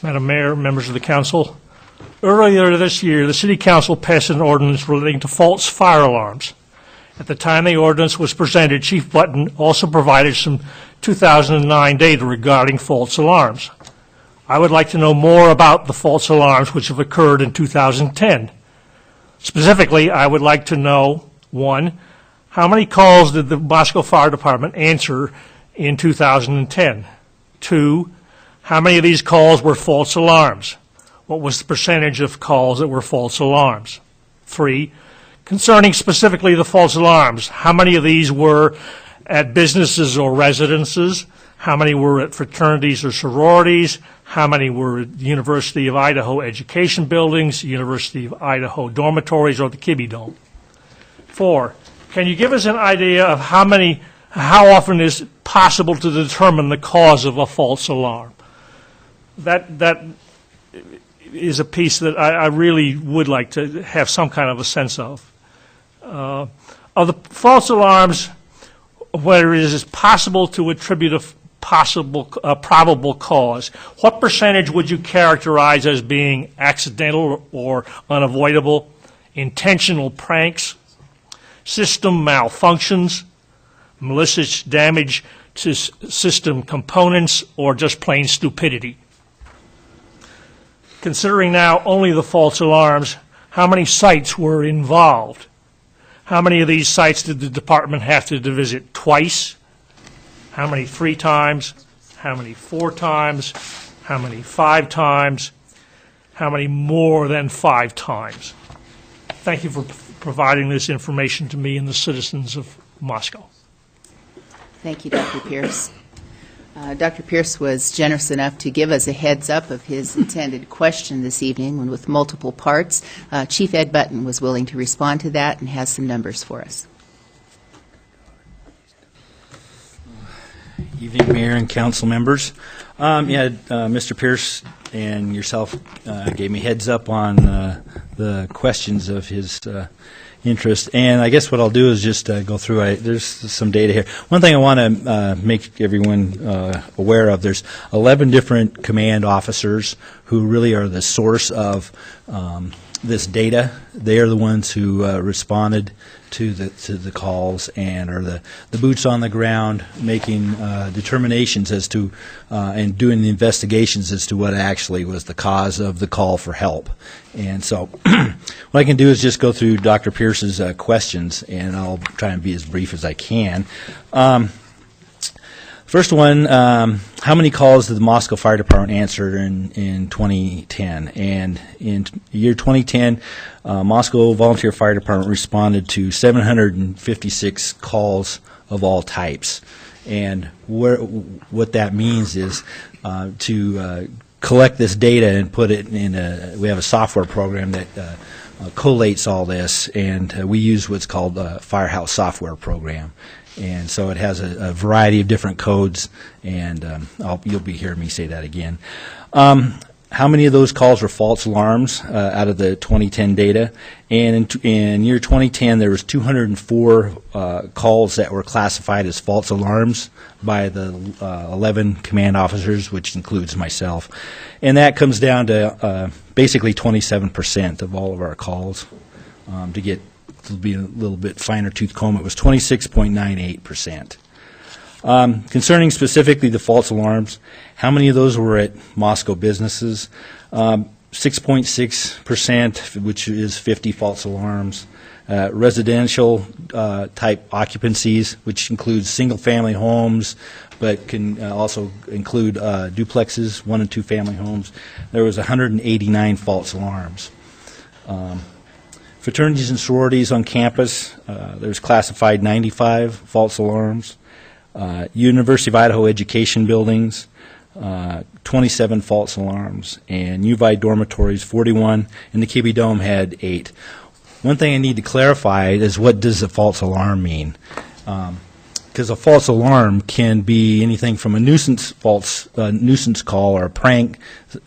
Madam Mayor, members of the council, earlier this year, the City Council passed an ordinance relating to false fire alarms. At the time the ordinance was presented, Chief Button also provided some 2009 data regarding false alarms. I would like to know more about the false alarms which have occurred in 2010. Specifically, I would like to know, 1, how many calls did the Moscow Fire Department answer in 2010? 2, how many of these calls were false alarms? What was the percentage of calls that were false alarms? 3, concerning specifically the false alarms, how many of these were at businesses or residences? How many were at fraternities or sororities? How many were at the University of Idaho education buildings, University of Idaho dormitories, or the Kibbe Dome? 4, can you give us an idea of how often is it possible to determine the cause of a false alarm? That is a piece that I really would like to have some kind of a sense of. Of the false alarms, where it is possible to attribute a probable cause, what percentage would you characterize as being accidental or unavoidable, intentional pranks, system malfunctions, malicious damage to system components, or just plain stupidity? Considering now only the false alarms, how many sites were involved? How many of these sites did the department have to visit twice? How many 3 times? How many 4 times? How many 5 times? How many more than 5 times? Thank you for providing this information to me and the citizens of Moscow. Thank you, Dr. Pierce. Dr. Pierce was generous enough to give us a heads up of his intended question this evening, one with multiple parts. Chief Ed Button was willing to respond to that and has some numbers for us. Evening, Mayor and council members. Mr. Pierce and yourself gave me heads up on the questions of his interest, and I guess what I'll do is just go through. There's some data here. One thing I want to make everyone aware of: there's 11 different command officers who really are the source of this data. They are the ones who responded to the calls and are the boots on the ground, making determinations as to and doing the investigations as to what actually was the cause of the call for help. And so what I can do is just go through Dr. Pierce's questions, and I'll try and be as brief as I can. First one, how many calls did the Moscow Fire Department answer in 2010? And in year 2010, Moscow Volunteer Fire Department responded to 756 calls of all types. And what that means is to collect this data and put it in we have a software program that collates all this, and we use what's called a Firehouse software program. And so it has a variety of different codes, and you'll be hearing me say that again. How many of those calls were false alarms out of the 2010 data? And in year 2010, there was 204 calls that were classified as false alarms by the 11 command officers, which includes myself. And that comes down to basically 27% of all of our calls. To be a little bit finer tooth comb, it was 26.98%. Concerning specifically the false alarms, how many of those were at Moscow businesses? 6.6%, which is 50 false alarms. Residential type occupancies, which includes single-family homes, but can also include duplexes, 1 and 2 family homes. There was 189 false alarms. Fraternities and sororities on campus, there's classified 95 false alarms. University of Idaho education buildings, 27 false alarms. And UVI dormitories, 41, and the Kibbe Dome had 8. One thing I need to clarify is, what does a false alarm mean? Because a false alarm can be anything from a nuisance call or a prank,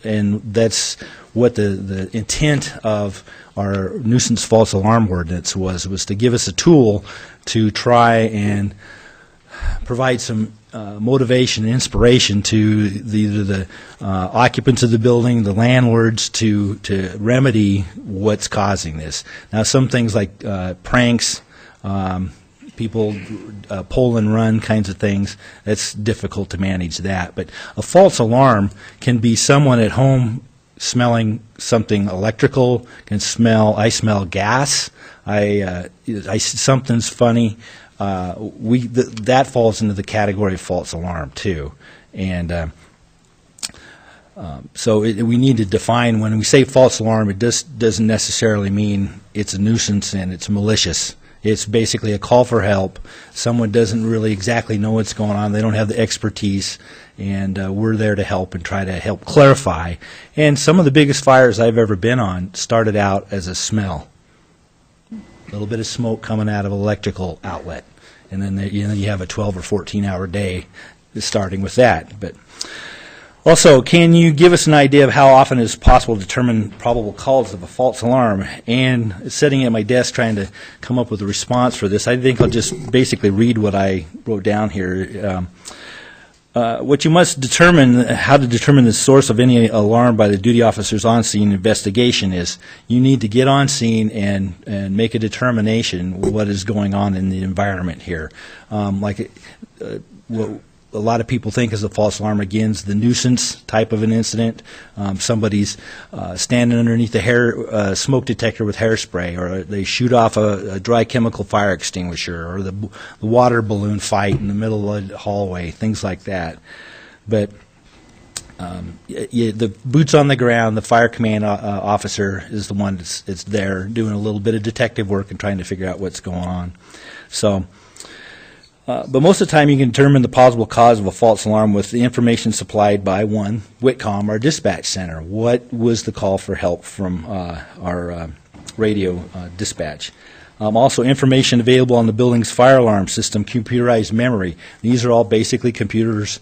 and that's what the intent of our nuisance false alarm ordinance was to give us a tool to try and provide some motivation and inspiration to either the occupants of the building, the landlords, to remedy what's causing this. Now, some things like pranks, people pull and run kinds of things, that's difficult to manage that. But a false alarm can be someone at home smelling something electrical, I smell gas, something's funny. That falls into the category of false alarm too, and so we need to define, when we say false alarm, it doesn't necessarily mean it's a nuisance and it's malicious. It's basically a call for help. Someone doesn't really exactly know what's going on. They don't have the expertise, and we're there to help and try to help clarify. And some of the biggest fires I've ever been on started out as a smell. A little bit of smoke coming out of an electrical outlet, and then you have a 12 or 14-hour day starting with that. But also, can you give us an idea of how often it is possible to determine probable cause of a false alarm? And sitting at my desk trying to come up with a response for this, I think I'll just basically read what I wrote down here. What you must determine, how to determine the source of any alarm by the duty officer's on-scene investigation is you need to get on scene and make a determination what is going on in the environment here. What a lot of people think is a false alarm, again, is the nuisance type of an incident. Somebody's standing underneath a smoke detector with hairspray, or they shoot off a dry chemical fire extinguisher, or the water balloon fight in the middle of the hallway, things like that. But the boots on the ground, the fire command officer is the one that's there doing a little bit of detective work and trying to figure out what's going on. So. But most of the time you can determine the possible cause of a false alarm with the information supplied by, one, WITCOM, our dispatch center. What was the call for help from our radio dispatch? Also, information available on the building's fire alarm system, computerized memory. These are all basically computers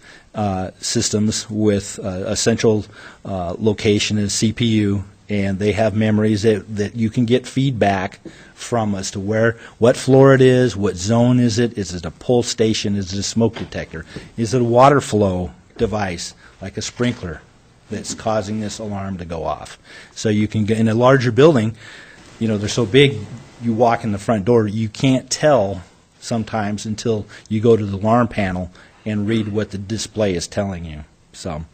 systems with a central location, a CPU, and they have memories that you can get feedback from as to what floor it is, what zone is it a pull station, is it a smoke detector, is it a water flow device like a sprinkler that's causing this alarm to go off. So you can get in a larger building, they're so big, you walk in the front door, you can't tell sometimes until you go to the alarm panel and read what the display is telling you. So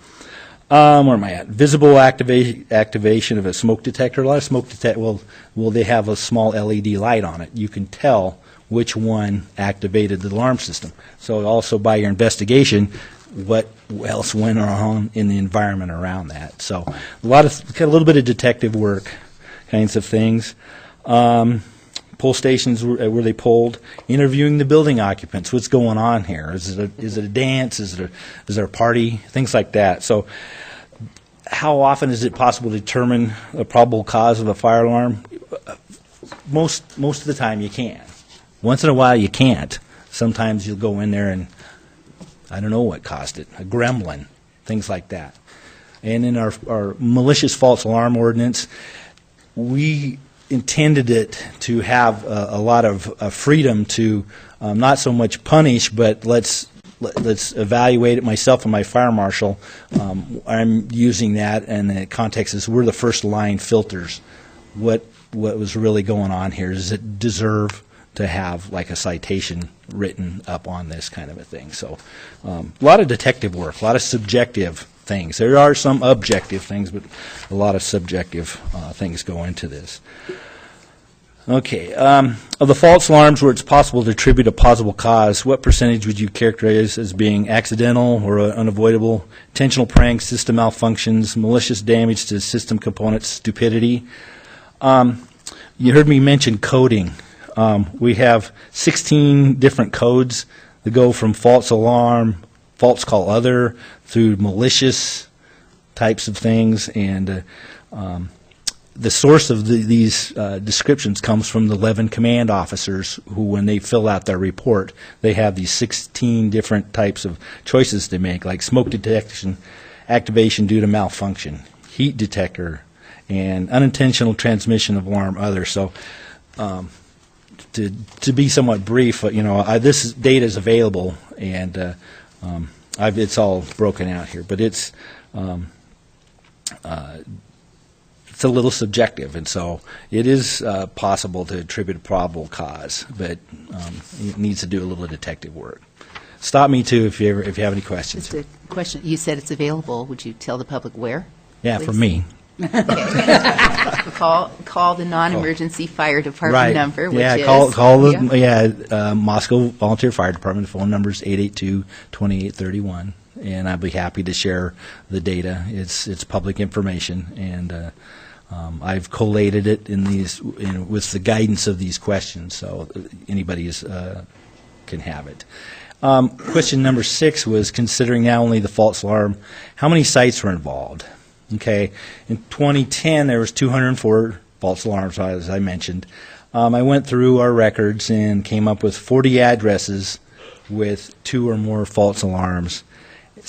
where am I at? Visible activation of a smoke detector. A lot of smoke detectors, they have a small LED light on it. You can tell which one activated the alarm system. So also by your investigation, what else went on in the environment around that. So a little bit of detective work kinds of things. Pull stations where they pulled, interviewing the building occupants. What's going on here? Is it a dance? Is there a party? Things like that. So, how often is it possible to determine a probable cause of a fire alarm? Most of the time you can. Once in a while you can't. Sometimes you'll go in there and I don't know what caused it. A gremlin, things like that. And in our malicious false alarm ordinance, we intended it to have a lot of freedom to not so much punish, but let's evaluate it. Myself and my fire marshal, I'm using that, and the context is we're the first line filters. What was really going on here? Does it deserve to have like a citation written up on this kind of a thing? So a lot of detective work, a lot of subjective things. There are some objective things, but a lot of subjective things go into this. Okay. Of the false alarms where it's possible to attribute a possible cause, what percentage would you characterize as being accidental or unavoidable, intentional pranks, system malfunctions, malicious damage to system components, stupidity? You heard me mention coding. We have 16 different codes that go from false alarm, false call other, through malicious types of things, and the source of these descriptions comes from the 11 command officers who, when they fill out their report, they have these 16 different types of choices to make, like smoke detection, activation due to malfunction, heat detector, and unintentional transmission of alarm other. So to be somewhat brief, this data is available, and It's all broken out here, but it's a little subjective, and so it is possible to attribute a probable cause, but it needs to do a little detective work. Stop me too if you have any questions. Just a question. You said it's available. Would you tell the public where? Yeah, please? for me. Call the non-emergency fire department number, which is... call the Moscow Volunteer Fire Department. The phone number is 882-2831, and I'd be happy to share the data. It's public information, and I've collated it with the guidance of these questions, so anybody can have it. Question number 6 was, considering not only the false alarm, how many sites were involved? Okay, in 2010 there was 204 false alarms, as I mentioned. I went through our records and came up with 40 addresses with 2 or more false alarms,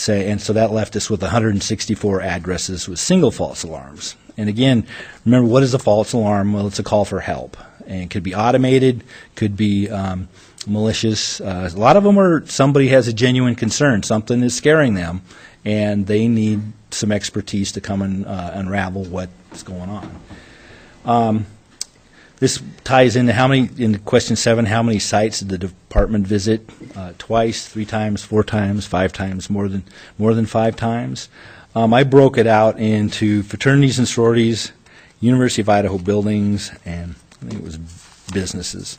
and so that left us with 164 addresses with single false alarms. And again, remember, what is a false alarm? Well, it's a call for help, and it could be automated, could be malicious. A lot of them are somebody has a genuine concern, something is scaring them, and they need some expertise to come and unravel what's going on. This ties into in question 7, how many sites did the department visit? Twice, 3 times, 4 times, 5 times, more than 5 times. I broke it out into fraternities and sororities, University of Idaho buildings, and I think it was businesses,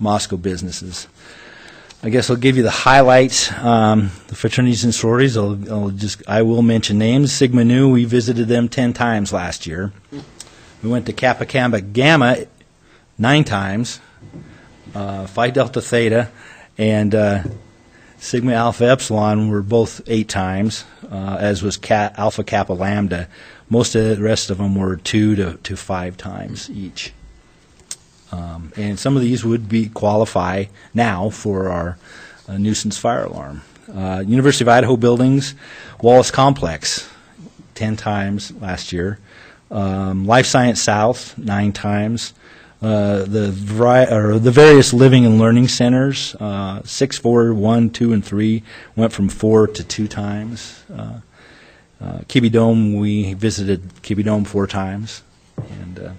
Moscow businesses. I guess I'll give you the highlights. The fraternities and sororities, I will mention names. Sigma Nu, we visited them 10 times last year. We went to Kappa Kappa Gamma 9 times. Phi Delta Theta and Sigma Alpha Epsilon were both 8 times, as was Alpha Kappa Lambda. Most of the rest of them were 2 to 5 times each. And some of these would qualify now for our nuisance fire alarm. University of Idaho buildings, Wallace Complex, 10 times last year. Life Science South, 9 times. The various living and learning centers, 6, 4, 1, 2, and 3, went from 4 to 2 times. Kibi Dome, we visited Kibi Dome 4 times. And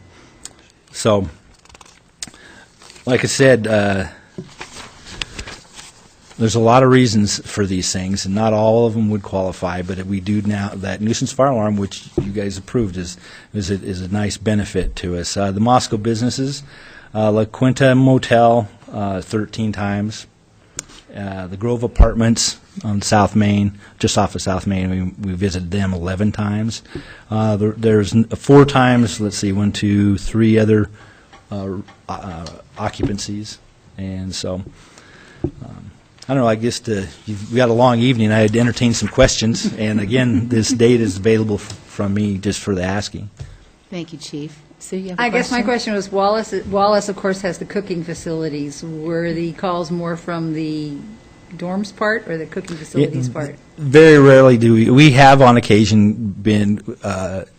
so, like I said, there's a lot of reasons for these things, and not all of them would qualify, but we do now, that nuisance fire alarm, which you guys approved, is a nice benefit to us. The Moscow businesses, La Quinta Motel, 13 times. The Grove Apartments on South Main, just off of South Main, we visited them 11 times. There's 4 times, let's see, 1, 2, 3 other occupancies, and so I don't know, I guess we got a long evening. I had to entertain some questions, and again, this date is available from me just for the asking. Thank you, Chief. Sue, you have a I guess my question? question was, Wallace, of course, has the cooking facilities. Were the calls more from the dorms part or the cooking facilities part? Very rarely do we have on occasion been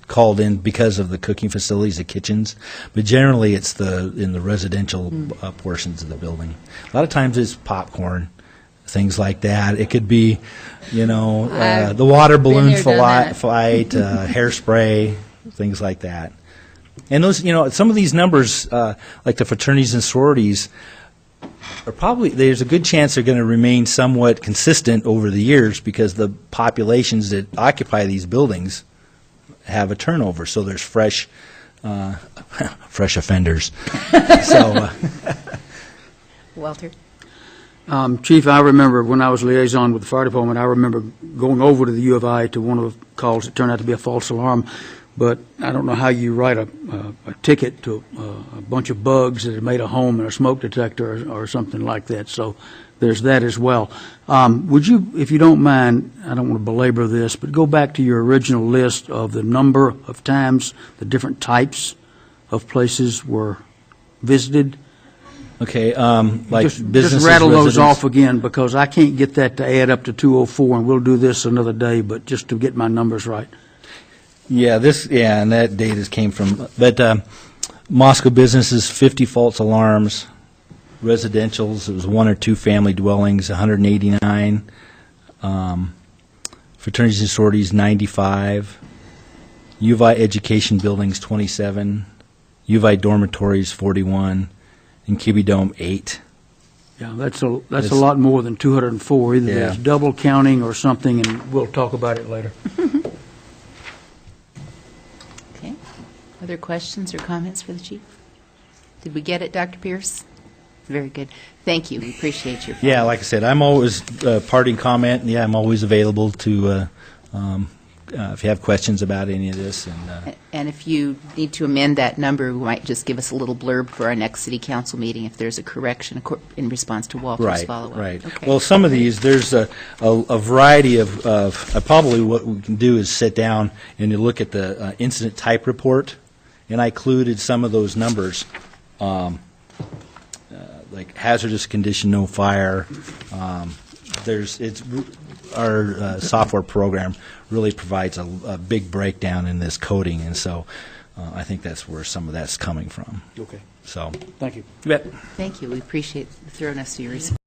called in because of the cooking facilities, the kitchens, but generally it's in the residential portions of the building. A lot of times it's popcorn, things like that. It could be, the water balloon flight, hairspray, things like that. And those, some of these numbers, like the fraternities and sororities, are probably, there's a good chance they're going to remain somewhat consistent over the years because the populations that occupy these buildings have a turnover, so there's fresh offenders. So, Walter? Chief, I remember when I was liaison with the fire department, I remember going over to the U of I to one of the calls that turned out to be a false alarm. But I don't know how you write a ticket to a bunch of bugs that had made a home in a smoke detector or something like that. So there's that as well. Would you, if you don't mind, I don't want to belabor this, but go back to your original list of the number of times the different types of places were visited? Okay, like just businesses, rattle those residents. off again, because I can't get that to add up to 204, and we'll do this another day, but just to get my numbers right. Yeah, and that data came from, but Moscow businesses, 50 false alarms, Residentials, it was 1 or 2 family dwellings, 189. Fraternities and sororities, 95. U of I education buildings, 27. U of I dormitories, 41. And Kibbe Dome, 8. Yeah, that's a lot more than 204. Either Yeah. there's double counting or something, and we'll talk about it later. Okay. Other questions or comments for the chief? Did we get it, Dr. Pierce? Very good. Thank you. We appreciate your. Yeah, like I said, I'm always, parting comment, yeah, I'm always available to, if you have questions about any of this. And if you need to amend that number, we might just give us a little blurb for our next city council meeting if there's a correction in response to Walter's Right, follow-up. right. Okay. Well, some of these, there's a variety of, probably what we can do is sit down and you look at the incident type report, and I included some of those numbers, like hazardous condition, no fire. Our software program really provides a big breakdown in this coding, and so I think that's where some of that's coming from. Okay. So, Thank you. you bet. Thank you. We appreciate the thoroughness of your response.